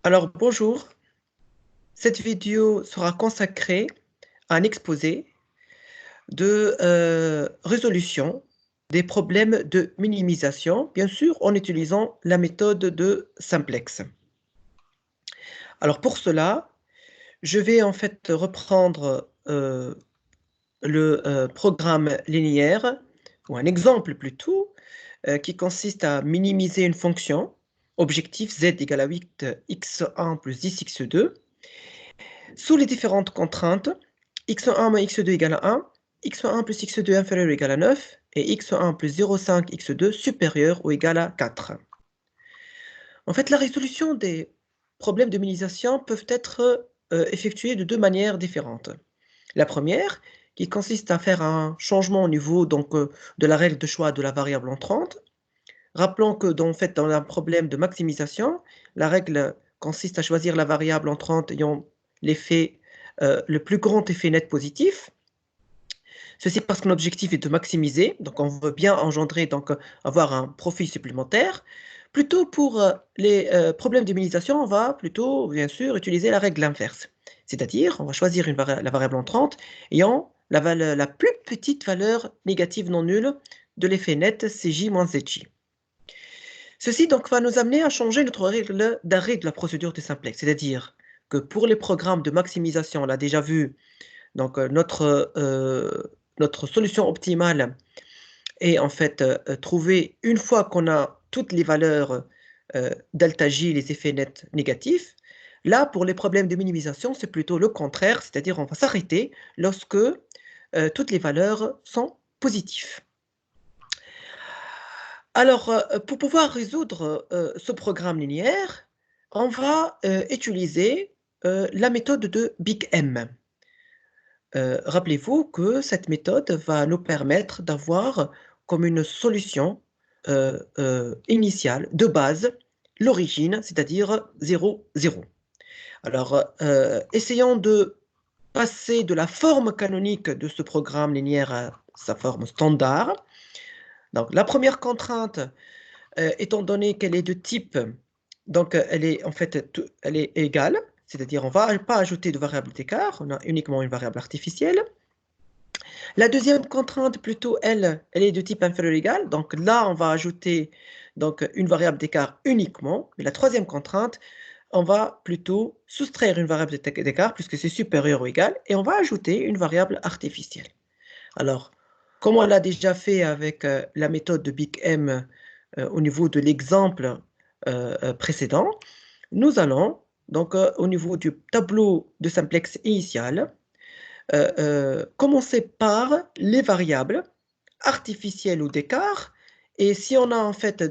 Alors bonjour, cette vidéo sera consacrée à un exposé de résolution des problèmes de minimisation, bien sûr en utilisant la méthode de simplex. Alors pour cela, je vais en fait reprendre le programme linéaire, ou un exemple plutôt, qui consiste à minimiser une fonction, objectif z égale à 8 x1 plus 10 x2, sous les différentes contraintes, x1 moins x2 égale à 1, x1 plus x2 inférieur ou égal à 9, et x1 plus 0,5 x2 supérieur ou égal à 4. En fait, la résolution des problèmes de minimisation peuvent être effectuées de deux manières différentes. La première, qui consiste à faire un changement au niveau de la règle de choix de la variable entrante. Rappelons que dans un problème de maximisation, la règle consiste à choisir la variable entrante ayant l'effet, le plus grand effet net positif. Ceci parce que l'objectif est de maximiser, donc on veut bien engendrer, avoir un profit supplémentaire. Plutôt pour les problèmes de minimisation, on va plutôt, bien sûr, utiliser la règle inverse. C'est-à-dire, on va choisir la variable entrante ayant la plus petite valeur négative non nulle de l'effet net Cj moins Zj. Ceci donc va nous amener à changer notre règle d'arrêt de la procédure de simplex, c'est-à-dire que pour les programmes de maximisation, on l'a déjà vu, donc notre solution optimale est en fait trouvée une fois qu'on a toutes les valeurs delta J, les effets nets négatifs. Là, pour les problèmes de minimisation, c'est plutôt le contraire, c'est-à-dire on va s'arrêter lorsque toutes les valeurs sont positives. Alors, pour pouvoir résoudre ce programme linéaire, on va utiliser la méthode de Big M. Rappelez-vous que cette méthode va nous permettre d'avoir comme une solution initiale, de base, l'origine, c'est-à-dire 0, 0. Alors, essayons de passer de la forme canonique de ce programme linéaire à sa forme standard. Donc, la première contrainte, étant donné qu'elle est de type, donc elle est en fait elle est égale, c'est-à-dire on ne va pas ajouter de variable d'écart, on a uniquement une variable artificielle. La deuxième contrainte, plutôt, elle est de type inférieur ou égal, donc là on va ajouter donc, une variable d'écart uniquement. Et la troisième contrainte, on va plutôt soustraire une variable d'écart puisque c'est supérieur ou égal, et on va ajouter une variable artificielle. Alors, comme on l'a déjà fait avec la méthode de Big M au niveau de l'exemple précédent, nous allons, donc au niveau du tableau de simplex initial, commencer par les variables artificielles ou d'écart. Et si on a en fait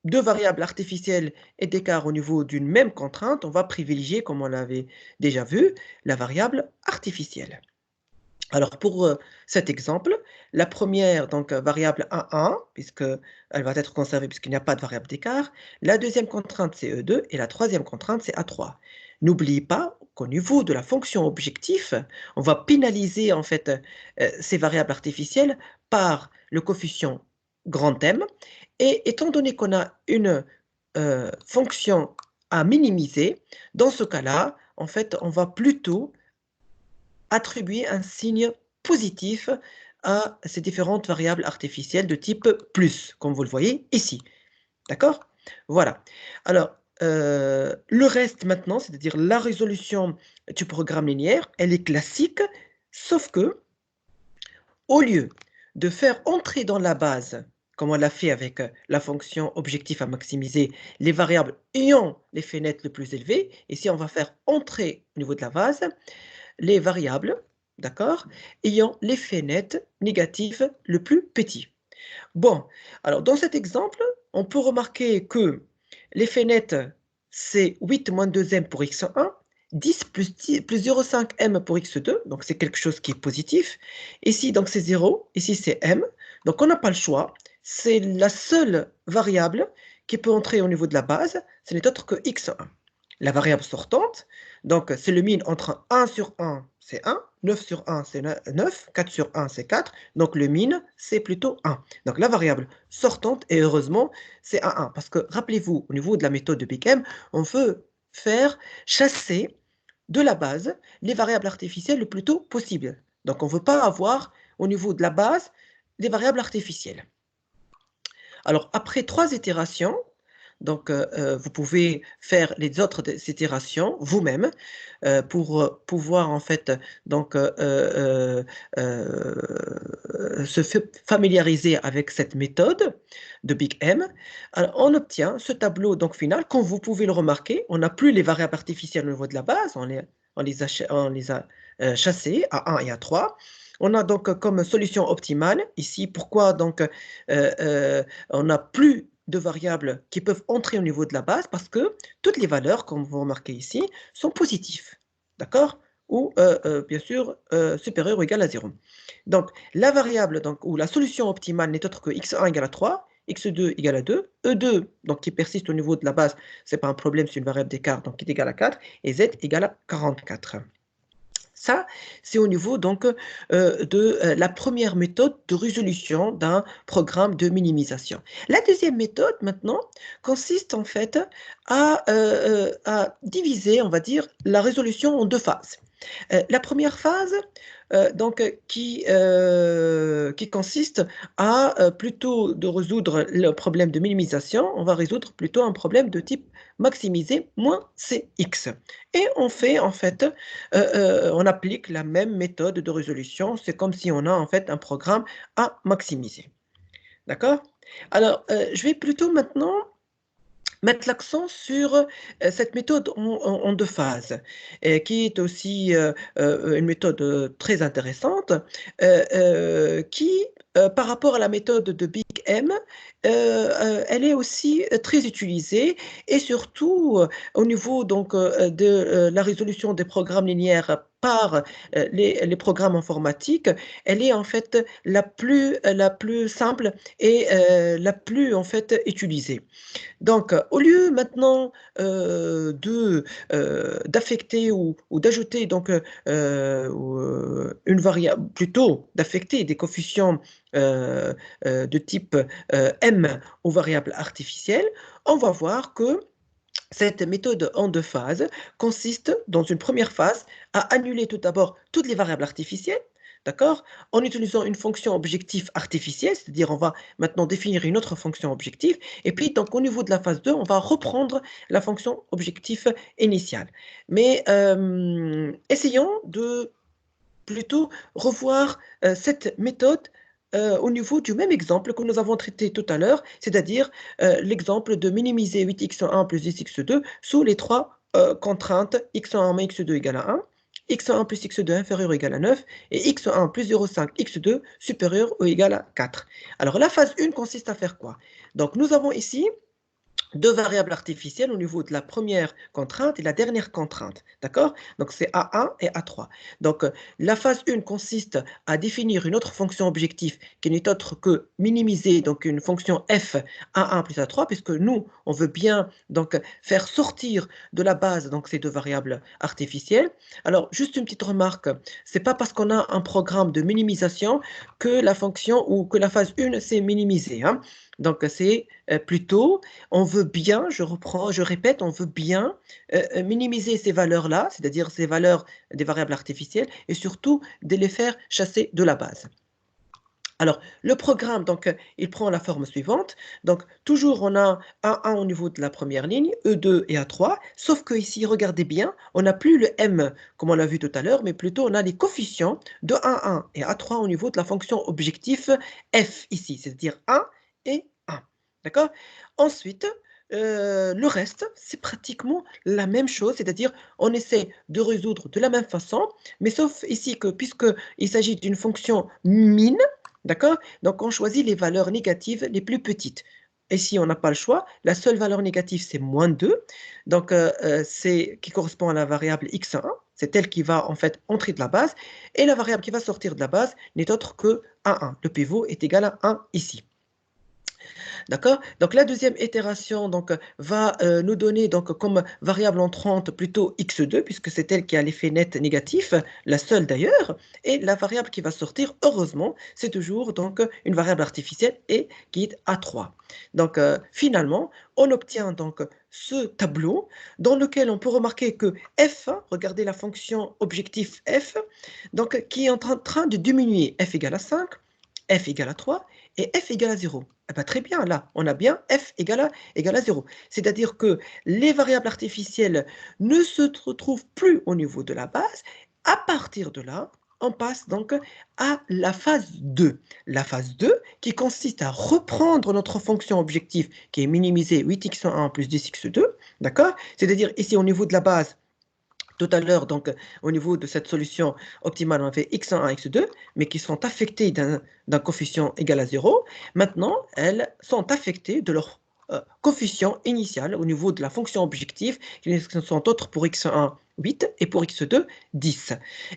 deux variables artificielles et d'écart au niveau d'une même contrainte, on va privilégier, comme on l'avait déjà vu, la variable artificielle. Alors pour cet exemple, la première donc variable A1, puisqu'elle va être conservée puisqu'il n'y a pas de variable d'écart. La deuxième contrainte c'est E2 et la troisième contrainte c'est A3. N'oubliez pas qu'au niveau de la fonction objectif, on va pénaliser en fait ces variables artificielles par le coefficient grand M. Et étant donné qu'on a une fonction à minimiser, dans ce cas-là, en fait, on va plutôt attribuer un signe positif à ces différentes variables artificielles de type plus, comme vous le voyez ici. D'accord? Voilà. Alors, le reste maintenant, c'est-à-dire la résolution du programme linéaire, elle est classique, sauf que, au lieu de faire entrer dans la base, comme on l'a fait avec la fonction objectif à maximiser, les variables ayant l'effet net le plus élevé, ici on va faire entrer au niveau de la base les variables, d'accord, ayant l'effet net négatif le plus petit. Bon, alors dans cet exemple, on peut remarquer que l'effet net, c'est 8 moins 2m pour x1, 10 plus 0,5m pour x2, donc c'est quelque chose qui est positif. Ici, donc c'est 0, ici c'est m, donc on n'a pas le choix. C'est la seule variable qui peut entrer au niveau de la base, ce n'est autre que x1. La variable sortante, donc c'est le min entre 1 sur 1, c'est 1, 9 sur 1, c'est 9, 4 sur 1, c'est 4, donc le min, c'est plutôt 1. Donc la variable sortante, et heureusement, c'est 1, parce que rappelez-vous, au niveau de la méthode de Big M, on veut faire chasser de la base les variables artificielles le plus tôt possible. Donc, on ne veut pas avoir au niveau de la base des variables artificielles. Alors, après 3 itérations, donc, vous pouvez faire les autres itérations vous-même pour pouvoir en fait donc, se familiariser avec cette méthode de Big M. Alors, on obtient ce tableau donc, final. Comme vous pouvez le remarquer, on n'a plus les variables artificielles au niveau de la base, on les a chassées à 1 et à 3. On a donc comme solution optimale ici, pourquoi donc on n'a plus de variables qui peuvent entrer au niveau de la base parce que toutes les valeurs, comme vous remarquez ici, sont positives, d'accord? Ou bien sûr supérieures ou égales à 0. Donc la variable donc, ou la solution optimale n'est autre que x1 égale à 3, x2 égale à 2, e2 donc, qui persiste au niveau de la base, ce n'est pas un problème, c'est une variable d'écart donc qui est égale à 4, et z égale à 44. Ça, c'est au niveau donc de la première méthode de résolution d'un programme de minimisation. La deuxième méthode, maintenant, consiste en fait à diviser, on va dire, la résolution en 2 phases. La première phase, donc, qui consiste à plutôt de résoudre le problème de minimisation, on va résoudre plutôt un problème de type maximiser moins Cx. Et on fait en fait, on applique la même méthode de résolution, c'est comme si on a en fait un programme à maximiser. D'accord? Alors, je vais plutôt maintenant mettre l'accent sur cette méthode en 2 phases, qui est aussi une méthode très intéressante, qui, par rapport à la méthode de Big M, elle est aussi très utilisée et surtout au niveau donc, de la résolution des programmes linéaires par les programmes informatiques, elle est en fait la plus simple et la plus en fait utilisée. Donc, au lieu maintenant d'affecter ou d'ajouter donc une variable, plutôt d'affecter des coefficients de type m aux variables artificielles, on va voir que cette méthode en 2 phases consiste, dans une première phase, à annuler tout d'abord toutes les variables artificielles, d'accord? En utilisant une fonction objectif artificielle, c'est-à-dire on va maintenant définir une autre fonction objectif, et puis donc au niveau de la phase 2, on va reprendre la fonction objectif initiale. Mais essayons de plutôt revoir cette méthode au niveau du même exemple que nous avons traité tout à l'heure, c'est-à-dire l'exemple de minimiser 8x1 plus 10x2 sous les 3 contraintes x1 moins x2 égale à 1, x1 plus x2 inférieur ou égal à 9 et x1 plus 0,5 x2 supérieur ou égal à 4. Alors la phase 1 consiste à faire quoi? Donc nous avons ici 2 variables artificielles au niveau de la première contrainte et la dernière contrainte, d'accord? Donc c'est A1 et A3. Donc la phase 1 consiste à définir une autre fonction objectif qui n'est autre que minimiser donc une fonction f A1 plus A3, puisque nous, on veut bien donc faire sortir de la base donc ces 2 variables artificielles. Alors juste une petite remarque, c'est pas parce qu'on a un programme de minimisation que la fonction ou que la phase 1 c'est minimisé, hein? Donc c'est plutôt on veut bien, je répète, on veut bien minimiser ces valeurs-là, c'est-à-dire ces valeurs des variables artificielles, et surtout de les faire chasser de la base. Alors, le programme, donc, il prend la forme suivante. Donc, toujours, on a A1 au niveau de la première ligne, E2 et A3, sauf que ici, regardez bien, on n'a plus le M, comme on l'a vu tout à l'heure, mais plutôt on a les coefficients de A1 et A3 au niveau de la fonction objectif F ici, c'est-à-dire 1 et 1. D'accord? Ensuite, le reste, c'est pratiquement la même chose, c'est-à-dire on essaie de résoudre de la même façon, mais sauf ici que puisqu'il s'agit d'une fonction min, d'accord? Donc on choisit les valeurs négatives les plus petites. Et si on n'a pas le choix, la seule valeur négative, c'est moins 2, donc c'est qui correspond à la variable x1, c'est elle qui va en fait entrer de la base, et la variable qui va sortir de la base n'est autre que A1. Le pivot est égal à 1 ici. D'accord? Donc la deuxième itération donc, va nous donner donc, comme variable entrante plutôt x2, puisque c'est elle qui a l'effet net négatif, la seule d'ailleurs, et la variable qui va sortir, heureusement, c'est toujours donc, une variable artificielle et qui est A3. Donc finalement, on obtient donc ce tableau dans lequel on peut remarquer que f, regardez la fonction objectif f, donc, qui est en train de diminuer f égale à 5, f égale à 3 et f égale à 0. Eh ben, très bien, là, on a bien f égale à 0. C'est-à-dire que les variables artificielles ne se retrouvent plus au niveau de la base. À partir de là, on passe donc à la phase 2. La phase 2 qui consiste à reprendre notre fonction objectif qui est minimisée 8x1 plus 10x2, d'accord? C'est-à-dire ici au niveau de la base, tout à l'heure, donc, au niveau de cette solution optimale, on a fait x1, x2, mais qui sont affectées d'un coefficient égal à 0. Maintenant, elles sont affectées de leur coefficient initial au niveau de la fonction objective, qui ne sont autres pour x1, 8, et pour x2, 10.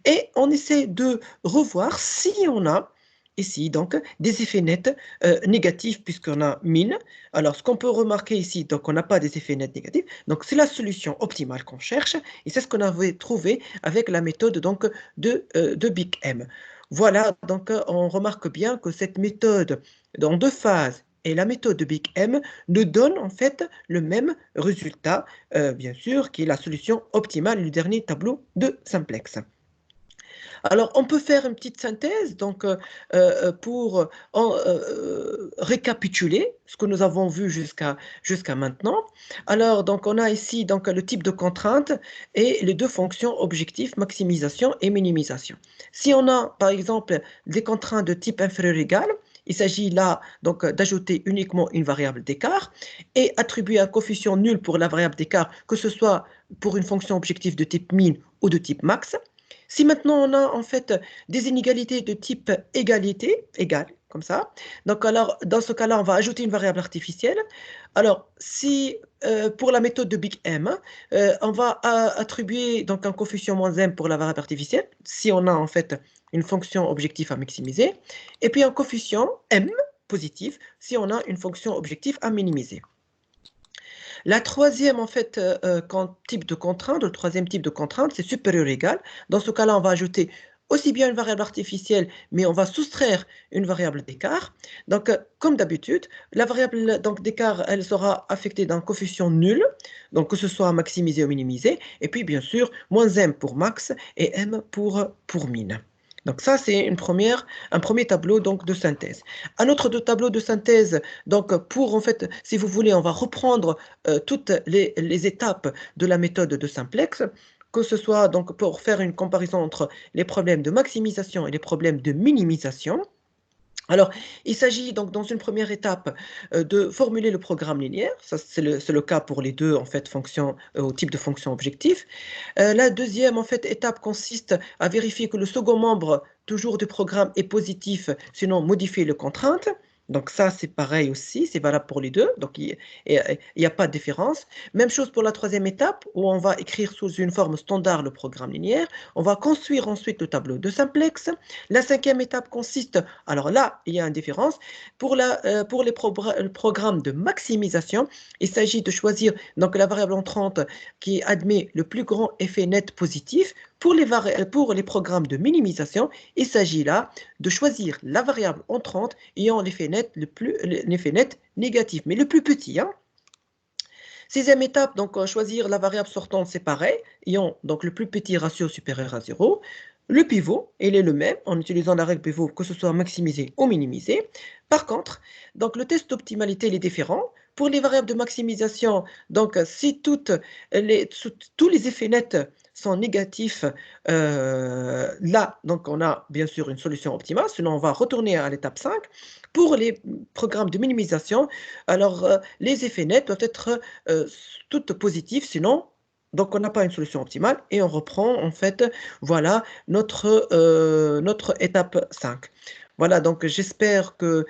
Et on essaie de revoir si on a ici donc des effets nets négatifs puisqu'on a 1000. Alors, ce qu'on peut remarquer ici, donc on n'a pas des effets nets négatifs, donc c'est la solution optimale qu'on cherche, et c'est ce qu'on avait trouvé avec la méthode donc, de Big M. Voilà, donc on remarque bien que cette méthode dans deux phases et la méthode de Big M nous donne en fait le même résultat, bien sûr, qui est la solution optimale, le dernier tableau de simplex. Alors, on peut faire une petite synthèse donc, pour récapituler ce que nous avons vu jusqu'à maintenant. Alors, donc, on a ici donc, le type de contrainte et les deux fonctions objectifs, maximisation et minimisation. Si on a, par exemple, des contraintes de type inférieur-égal, il s'agit là donc d'ajouter uniquement une variable d'écart et attribuer un coefficient nul pour la variable d'écart, que ce soit pour une fonction objective de type min ou de type max. Si maintenant on a en fait des inégalités de type égalité, égale, comme ça, donc alors dans ce cas-là, on va ajouter une variable artificielle. Alors, si pour la méthode de Big M, on va attribuer donc un coefficient moins m pour la variable artificielle, si on a en fait une fonction objectif à maximiser, et puis un coefficient m positif si on a une fonction objectif à minimiser. La troisième, en fait, type de contrainte, le troisième type de contrainte, c'est supérieur ou égal. Dans ce cas-là, on va ajouter aussi bien une variable artificielle, mais on va soustraire une variable d'écart. Donc, comme d'habitude, la variable d'écart, elle sera affectée d'un coefficient nul, donc que ce soit maximisé ou minimisé, et puis bien sûr, moins m pour max et m pour min. Donc ça, c'est un premier tableau donc, de synthèse. Un autre tableau de synthèse, donc pour, en fait, si vous voulez, on va reprendre toutes les étapes de la méthode de simplex, que ce soit donc pour faire une comparaison entre les problèmes de maximisation et les problèmes de minimisation. Alors, il s'agit donc dans une première étape de formuler le programme linéaire. Ça, c'est le cas pour les deux en fait fonctions au type de fonction objectif. La deuxième en fait étape consiste à vérifier que le second membre toujours du programme est positif, sinon modifier le contrainte. Donc ça, c'est pareil aussi, c'est valable pour les deux, donc il n'y a pas de différence. Même chose pour la troisième étape, où on va écrire sous une forme standard le programme linéaire. On va construire ensuite le tableau de simplex. La cinquième étape consiste, alors là, il y a une différence, pour les programmes de maximisation, il s'agit de choisir donc, la variable entrante qui admet le plus grand effet net positif. Pour les programmes de minimisation, il s'agit là de choisir la variable entrante ayant l'effet net négatif, mais le plus petit. Hein. Sixième étape, donc choisir la variable sortante, c'est pareil, ayant donc le plus petit ratio supérieur à 0. Le pivot, il est le même en utilisant la règle pivot, que ce soit maximisé ou minimisé. Par contre, donc le test d'optimalité il est différent. Pour les variables de maximisation, donc si tous les effets nets sont négatifs, là, donc on a bien sûr une solution optimale, sinon on va retourner à l'étape 5. Pour les programmes de minimisation, alors les effets nets doivent être toutes positifs, sinon donc on n'a pas une solution optimale et on reprend en fait voilà notre étape 5. Voilà, donc j'espère que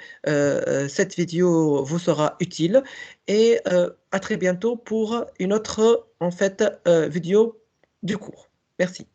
cette vidéo vous sera utile et à très bientôt pour une autre en fait vidéo du cours. Merci.